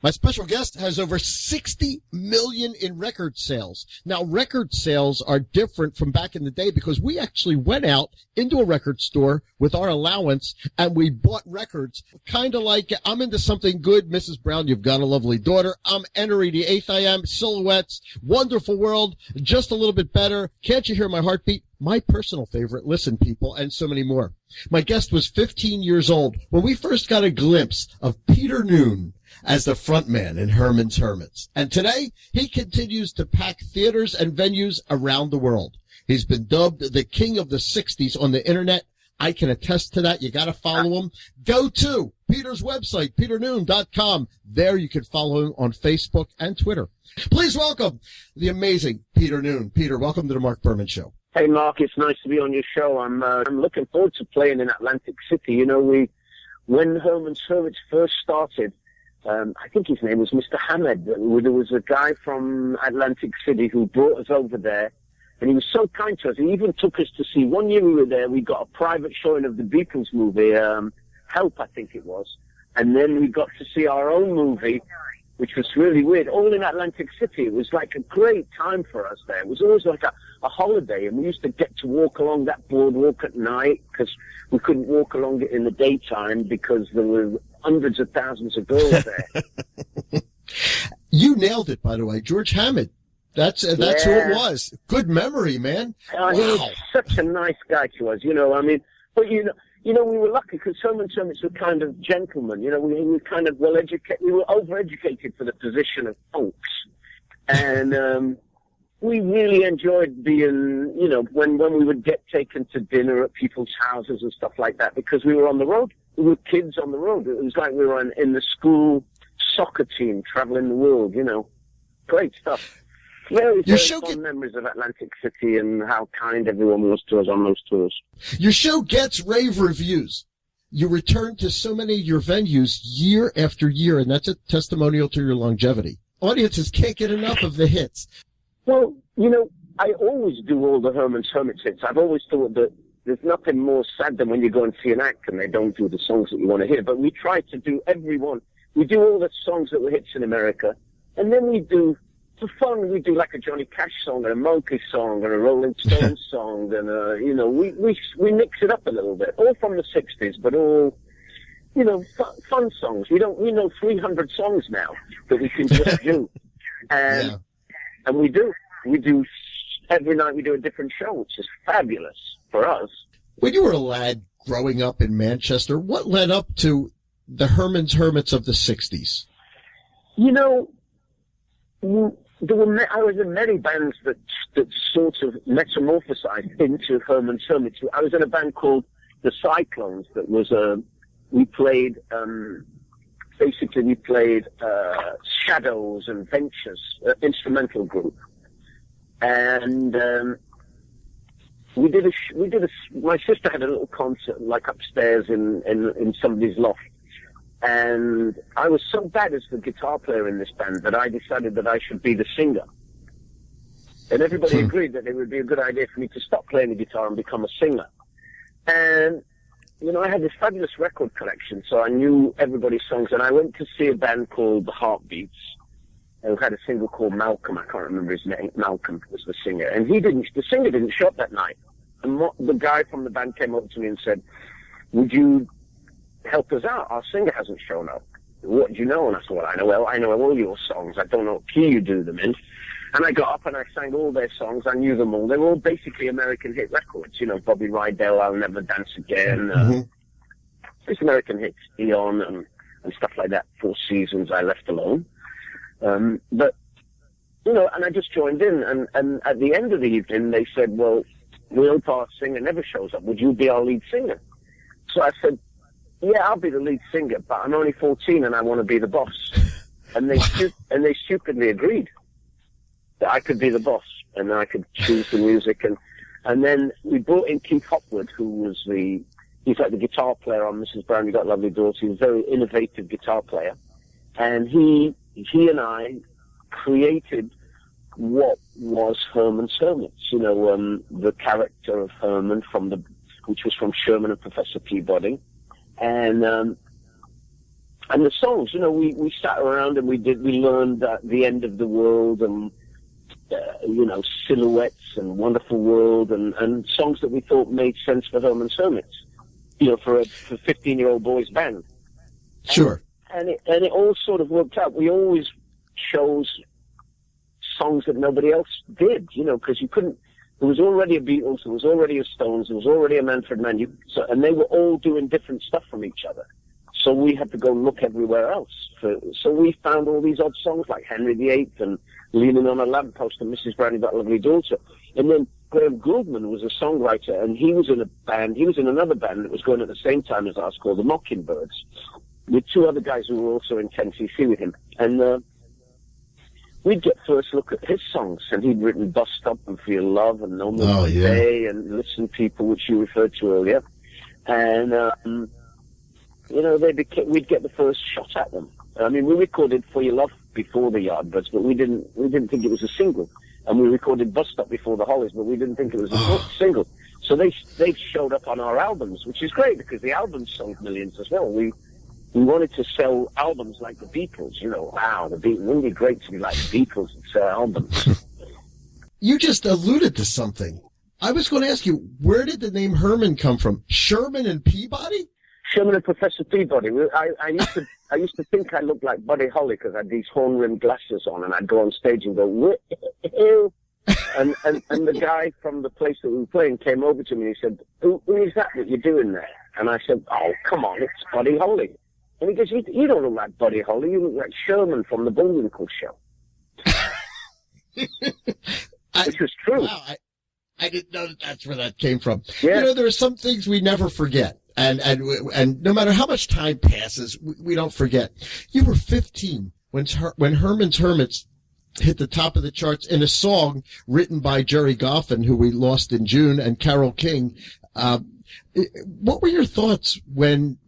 My special guest has over 60 million in record sales. Now, record sales are different from back in the day because we actually went out into a record store with our allowance and we bought records. Kind of like, I'm into something good, Mrs. Brown, you've got a lovely daughter. I'm entering the eighth I Am, Silhouettes, Wonderful World, Just a Little Bit Better, Can't You Hear My Heartbeat? My personal favorite, Listen People, and so many more. My guest was 15 years old when we first got a glimpse of Peter Noone as the frontman in Herman's Hermits. And today, he continues to pack theaters and venues around the world. He's been dubbed the king of the 60s on the internet. I can attest to that. You got to follow him. Go to Peter's website, peternoone.com. There you can follow him on Facebook and Twitter. Please welcome the amazing Peter Noone. Peter, welcome to the Marc Berman Show. Hey, Mark, it's nice to be on your show. I'm looking forward to playing in Atlantic City. You know, when Herman's Hermits first started, I think his name was Mr. Hamed. There was a guy from Atlantic City who brought us over there, and he was so kind to us. He even took us to see, one year we were there, we got a private showing of the Beatles movie, Help, I think it was. And then we got to see our own movie, which was really weird, all in Atlantic City. It was like a great time for us there. It was always like a holiday, and we used to get to walk along that boardwalk at night because we couldn't walk along it in the daytime because there were hundreds of thousands of girls there. You nailed it, by the way. George Hammond. That's who it was. Good memory, man. Wow. He was such a nice guy to us, you know. I mean, but you know, we were lucky because Herman's Hermits were kind of gentlemen. You know, we were kind of well-educated. We were over-educated for the position of folks. And we really enjoyed being, you know, when we would get taken to dinner at people's houses and stuff like that because we were on the road. We were kids on the road. It was like we were in the school soccer team traveling the world, you know. Great stuff. Very fond memories of Atlantic City and how kind everyone was to us on those tours. Your show gets rave reviews. You return to so many of your venues year after year, and that's a testimonial to your longevity. Audiences can't get enough of the hits. Well, you know, I always do all the Herman's Hermits hits. I've always thought that there's nothing more sad than when you go and see an act and they don't do the songs that you want to hear. But we try to do every one. We do all the songs that were hits in America, and then we do, for fun, we do like a Johnny Cash song and a Monkey song and a Rolling Stones song, and you know, we mix it up a little bit, all from the '60s, but all, you know, fun songs. We know 300 songs now that we can just do, and we do every night. We do a different show, which is fabulous for us. When you were a lad growing up in Manchester, what led up to the Herman's Hermits of the '60s? You know, I was in many bands that sort of metamorphosized into Herman's Hermits. I was in a band called the Cyclones that was we played Shadows and Ventures, instrumental group. And my sister had a little concert like upstairs in somebody's loft. And I was so bad as the guitar player in this band that I decided that I should be the singer. And everybody agreed that it would be a good idea for me to stop playing the guitar and become a singer. And, you know, I had this fabulous record collection, so I knew everybody's songs. And I went to see a band called The Heartbeats, who had a single called Malcolm. I can't remember his name. Malcolm was the singer. And the singer didn't show up that night. And the guy from the band came up to me and said, "Would you help us out? Our singer hasn't shown up. What do you know?" And I said, "Well, I know all your songs. I don't know what key you do them in." And I got up and I sang all their songs. I knew them all. They were all basically American hit records. You know, Bobby Rydell, I'll Never Dance Again. Just American hits, Eon and stuff like that. Four Seasons, I Left Alone. But, you know, and I just joined in. And at the end of the evening, they said, "Well, we hope our singer never shows up. Would you be our lead singer?" So I said, "Yeah, I'll be the lead singer, but I'm only 14 and I want to be the boss." And they stupidly agreed that I could be the boss and I could choose the music. And then we brought in Keith Hopwood, he's like the guitar player on Mrs. Brown, You Got a Lovely Daughter. He's a very innovative guitar player. And he and I created what was Herman's Hermits. You know, the character of Herman which was from Sherman and Professor Peabody. And And the songs, we sat around and we learned The End of the World and, Silhouettes and Wonderful World and songs that we thought made sense for Herman's Hermits, for a 15-year-old boy's band. Sure. And it all sort of worked out. We always chose songs that nobody else did, because you couldn't. There was already a Beatles, there was already a Stones, there was already a Manfred Mann, and they were all doing different stuff from each other. So we had to go look everywhere else. So we found all these odd songs like Henry VIII and Leaning on a Lamppost and Mrs. Brownie Got a Lovely Daughter. And then Graham Gouldman was a songwriter, and he was in another band that was going at the same time as ours called the Mockingbirds, with two other guys who were also in 10cc with him. And we'd get first look at his songs, and he'd written Bust Up and Feel Love and No More Day and Listen People, which you referred to earlier. And, we'd get the first shot at them. I mean, we recorded For Your Love before the Yardbirds, but we didn't think it was a single. And we recorded Bust Up before the Hollies, but we didn't think it was a single. So they showed up on our albums, which is great because the albums sold millions as well. We wanted to sell albums like the Beatles, Wow, the Beatles, wouldn't it be great to be like the Beatles and sell albums? You just alluded to something. I was going to ask you, where did the name Herman come from? Sherman and Peabody? Sherman and Professor Peabody. I used to think I looked like Buddy Holly because I had these horn-rimmed glasses on, and I'd go on stage and go, "Woo!" and the guy from the place that we were playing came over to me and he said, who is that you're doing there? And I said, "Oh, come on, it's Buddy Holly." And he goes, "You don't look like Buddy Holly. You look like Sherman from the Bullwinkle Show." Which was true. Wow, I didn't know that's where that came from. Yeah. There are some things we never forget. And no matter how much time passes, we don't forget. You were 15 when Herman's Hermits hit the top of the charts in a song written by Jerry Goffin, who we lost in June, and Carole King. What were your thoughts when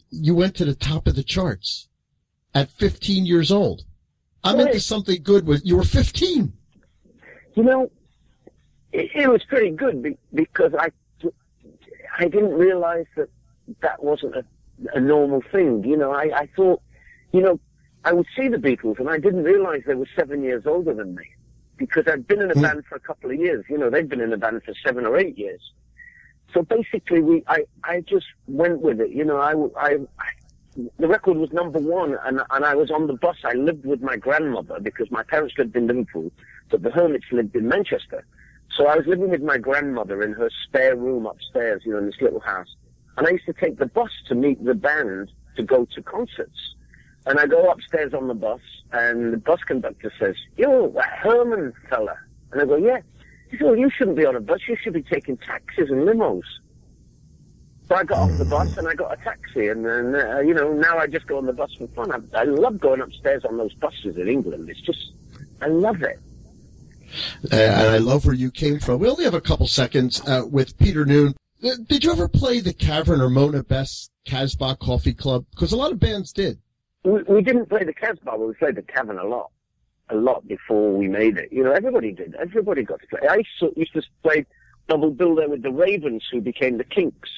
you went to the top of the charts at 15 years old? I'm into something good. You were 15. It was pretty good because I didn't realize that wasn't a normal thing. I thought, I would see the Beatles and I didn't realize they were 7 years older than me because I'd been in a band for a couple of years. They'd been in a band for 7 or 8 years. So basically I just went with it. The record was number one and I was on the bus. I lived with my grandmother because my parents lived in Liverpool, but the Hermits lived in Manchester. So I was living with my grandmother in her spare room upstairs, in this little house. And I used to take the bus to meet the band to go to concerts. And I go upstairs on the bus, and the bus conductor says, "You're that Herman fella." And I go, "Yeah." He said, "Well, you shouldn't be on a bus. You should be taking taxis and limos." So I got off the bus, and I got a taxi. And then, now I just go on the bus for fun. I love going upstairs on those buses in England. I love it. And I love where you came from. We only have a couple seconds with Peter Noone. Did you ever play the Cavern or Mona Best Casbah Coffee Club? Because a lot of bands did. We didn't play the Casbah, but we played the Cavern a lot before we made it. Everybody did. Everybody got to play. I used to play double bill there with the Ravens, who became the Kinks.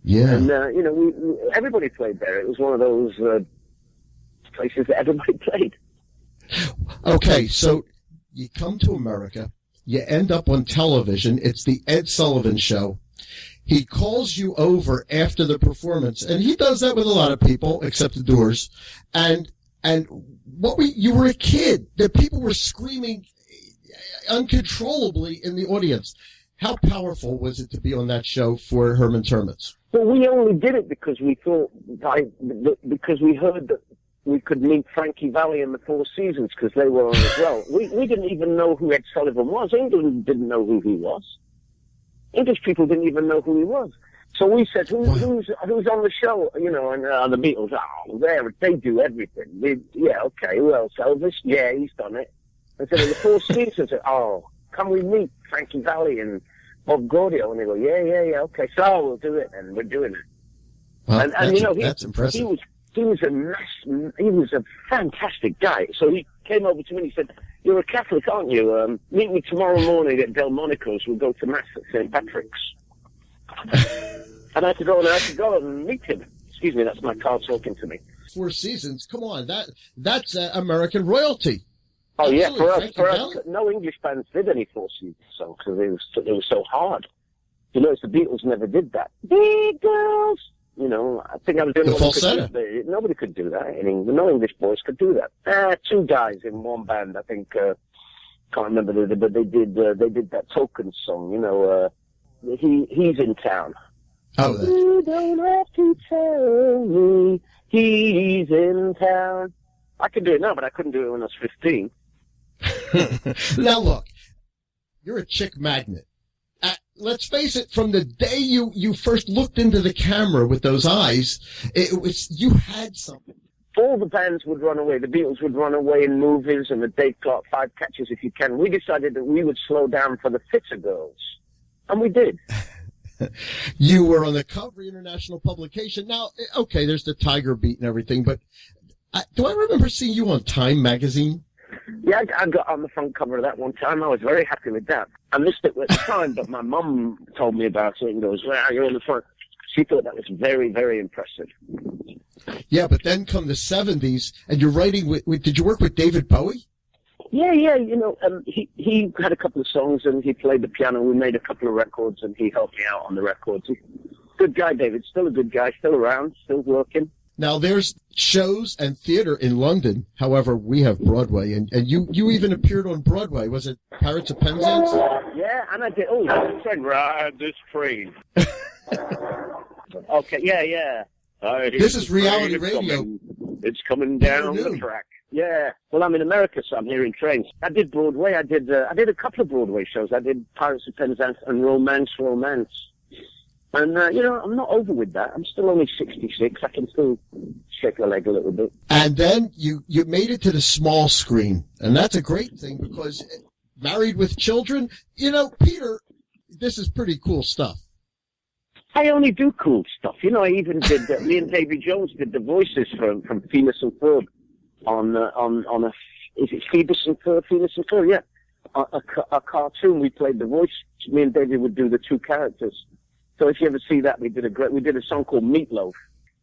Yeah. And, everybody played there. It was one of those places that everybody played. Okay, so you come to America, you end up on television. It's the Ed Sullivan Show. He calls you over after the performance, and he does that with a lot of people, except the Doors. And you were a kid. The people were screaming uncontrollably in the audience. How powerful was it to be on that show for Herman's Hermits? Well, we only did it because we thought, because we heard that we could meet Frankie Valli and the Four Seasons because they were on as well. We didn't even know who Ed Sullivan was. England didn't know who he was. English people didn't even know who he was. So we said, who's on the show? And the Beatles, they do everything. Yeah, okay, who else? Elvis? Yeah, he's done it. I said, the Four Seasons, can we meet Frankie Valli and Bob Gaudio? And they go, yeah, okay, so we'll do it, and we're doing it. Well, that's impressive. He was a fantastic guy. So he came over to me and he said, "You're a Catholic, aren't you? Meet me tomorrow morning at Delmonico's. We'll go to Mass at St. Patrick's." And I had to go and meet him. Excuse me, that's my car talking to me. Four Seasons. Come on, that's American royalty. Oh, yeah, Absolutely. for us, no English bands did any Four Seasons songs because it was so hard. You notice the Beatles never did that. Big girls! You know, I think I was the only one who could do that. Nobody could do that. I mean, no English boys could do that. Two guys in one band, I think, can't remember, but they did that Token song, you know, he's in town. Oh, you don't have to tell me he's in town. I can do it now, but I couldn't do it when I was 15. Now look, you're a chick magnet. Let's face it, from the day you first looked into the camera with those eyes, you had something. All the bands would run away. The Beatles would run away in movies and the Dave Clark 5 Catches If You Can. We decided that we would slow down for the fitter girls. And we did. You were on the cover of international publication. Now, okay, there's the Tiger Beat and everything, but do I remember seeing you on Time magazine? Yeah, I got on the front cover of that one time. I was very happy with that. I missed it at the time, but my mum told me about it and goes, well, you're on the front. She thought that was very, very impressive. Yeah, but then come the 70s, and you're writing did you work with David Bowie? Yeah, you know, he had a couple of songs, and he played the piano. We made a couple of records, and he helped me out on the records. Good guy, David. Still a good guy. Still around. Still working. Now, there's shows and theater in London. However, we have Broadway, and you even appeared on Broadway. Was it Pirates of Penzance? Yeah, and I did. Oh, my friend, ride this train. Okay, yeah. This is reality radio. It's coming down the track. Yeah. Well, I'm in America, so I'm hearing trains. I did Broadway. I did a couple of Broadway shows. I did Pirates of Penzance and Romance. And, you know, I'm not over with that. I'm still only 66. I can still shake a leg a little bit. And then you made it to the small screen. And that's a great thing because married with children, you know, Peter, this is pretty cool stuff. I only do cool stuff. You know, I even did, me and Davy Jones did the voices from Phineas and Ferb is it Phoebus and Ferb? Phineas and Ferb, yeah. A cartoon, we played the voice. Me and Davy would do the two characters. So if you ever see that, we did a song called Meatloaf,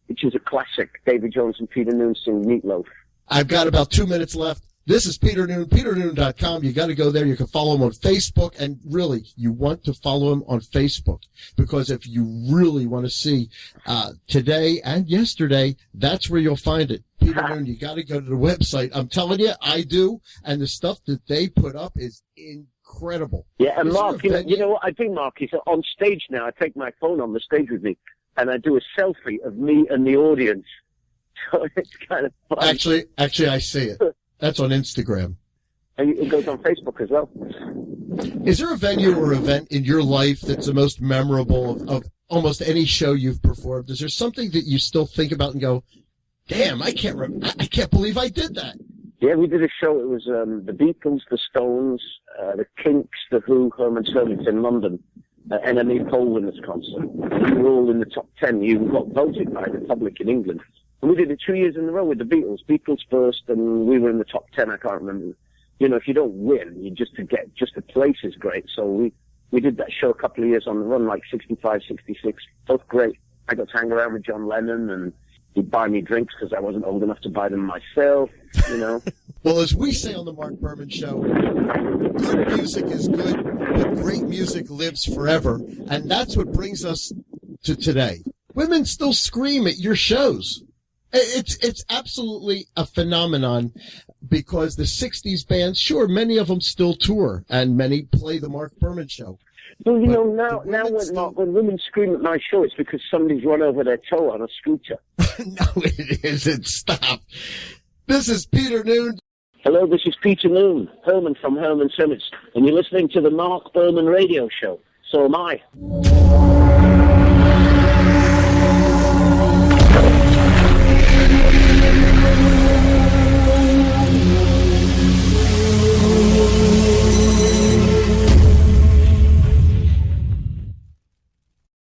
which is a classic. Davy Jones and Peter Noone sing Meatloaf. I've got about 2 minutes left. This is Peter Noone, peternoone.com. You got to go there. You can follow him on Facebook. And really, you want to follow him on Facebook because if you really want to see today and yesterday, that's where you'll find it. Peter Noone, you got to go to the website. I'm telling you, I do. And the stuff that they put up is incredible. Yeah, and Marc, you know what I do, Marc, is on stage now, I take my phone on the stage with me, and I do a selfie of me and the audience. So it's kind of fun. Actually, I see it. That's on Instagram. And it goes on Facebook as well. Is there a venue or event in your life that's the most memorable of almost any show you've performed? Is there something that you still think about and go, damn, I can't believe I did that? Yeah, we did a show. It was the Beatles, the Stones, the Kinks, the Who, Herman's Hermits in London, NME Pole Winners concert. We were all in the top 10. You got voted by the public in England. And we did it 2 years in a row with the Beatles. Beatles first, and we were in the top 10. I can't remember. You know, if you don't win, you just the place is great. So we did that show a couple of years on the run, like 65, 66. Both great. I got to hang around with John Lennon, and he'd buy me drinks because I wasn't old enough to buy them myself, you know. Well, as we say on the Marc Berman Show, good music is good, but great music lives forever. And that's what brings us to today. Women still scream at your shows. It's absolutely a phenomenon because the 60s bands, sure, many of them still tour and many play the Marc Berman Show. Well, you know, now when women scream at my show, it's because somebody's run over their toe on a scooter. No, it isn't. Stop. This is Peter Noone. Hello, this is Peter Noone, Herman from Herman's Hermits, and you're listening to the Marc Berman Radio Show. So am I.